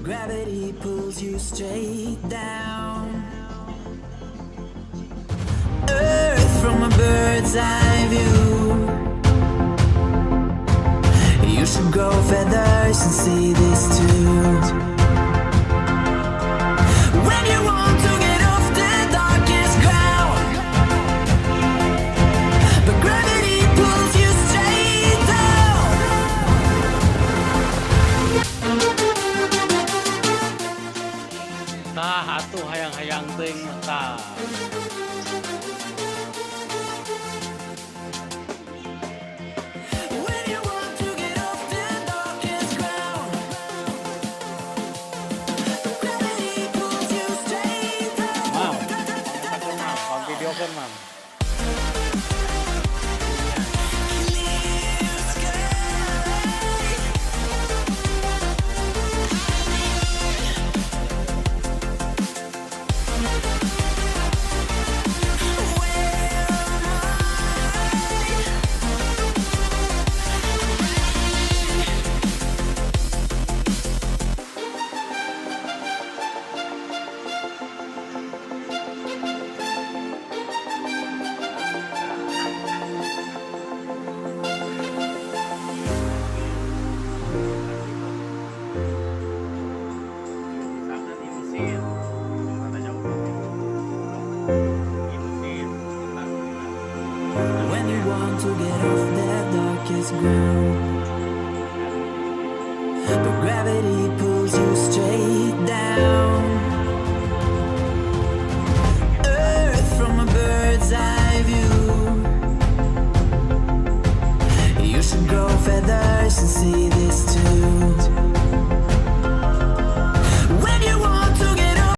Gravity pulls you straight down. Earth from a bird's eye view. You should grow feathers and see this too. When you want to get off the darkest ground, but gravity pulls you straight down. Tah atuh hayang-hayang teuing tah. When you want to get off the darkest ground, but gravity pulls you straight down. Mam, mam, video kan mam. Clear sky. When you want to get off that darkest ground, but gravity pulls you straight down. Earth from a bird's eye view. You should grow feathers and see this too.